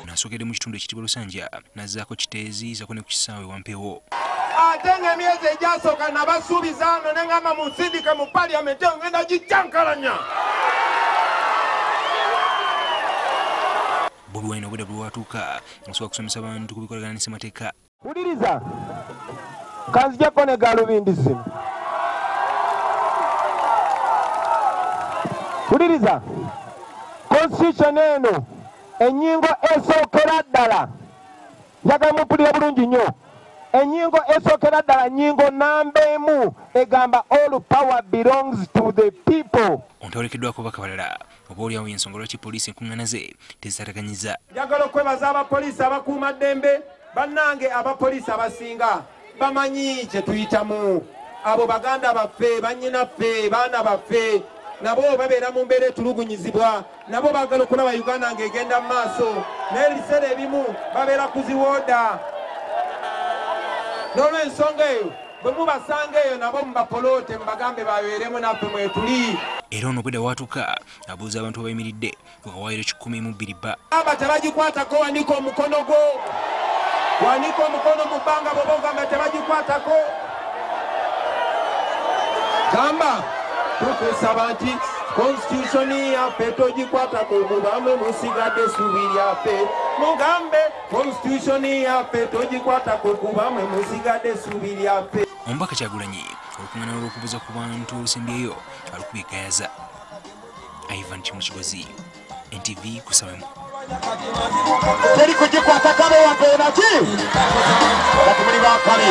Nasogedde mu kitundu ekitibwa Lusanja nazzaako kiteezi zako ne ku kisaawe Wampewo. Ate ng'emyezi egyasooka nabasuubiza ano ne ngamba munsindike mu Parliament ngenda gicyankalanya. Bobi Wine obwedda bwe bwatuuka asobola kusomesa abantu ku bikolagana ne ssemateeka. Wuliriza kanzijako ne galubindi zino. Wuliriza constitution eno ennyingo esookera ddala njagala mumpulira bulungi nnyo. Ennyingo esookera ddala nnyingo namba emu egamba all power belongs to the people. Ontawolekeddwako baka balala oba oliawo y'ensonga lwaki poliisi enkuŋŋaana ze tezitaataganyiza. Njagala okwebaza abapoliisi abakuuma ddembe bannange abapoliisi abasinga bamanyi kye tuyitamu. Abo baganda baffe bannyinaffe baana baffe nabo babeera mu mbeera etulugunyizibwa nabo baagala okulaba Uganda ng'egenda mu maaso naye ebiseera ebimu babeera kuziwooda. N'olw'ensonga eyo bwe mubasanga eyo nabo mubapoloote mubagambe babeeremu naffe mwetuli. Era ono obwedda bwatuuka abuuza abantu abayimiridde ku kawaayiro 120 bba. Aba tebagikwatako, wanika omukono gwo. Wanika omukono mu bbanga bw'oba ogamba tebagikwatako. Gamba tukusaba nti constitution yaffe togikwatako mubamwe musigadde essuubi lyaffe. Mugambe constitution yaffe togikwatako kubamwe musigadde essuubi lyaffe. Omubaka Kyagulanyi olukuŋŋaana olw'okubuuza ku bantu olusembeyo alukubye gayaza. Ivan Kimukigozi, NTV kusabemu. Teri kugikwata kabe wampeera ki? Batumuli ba kabi.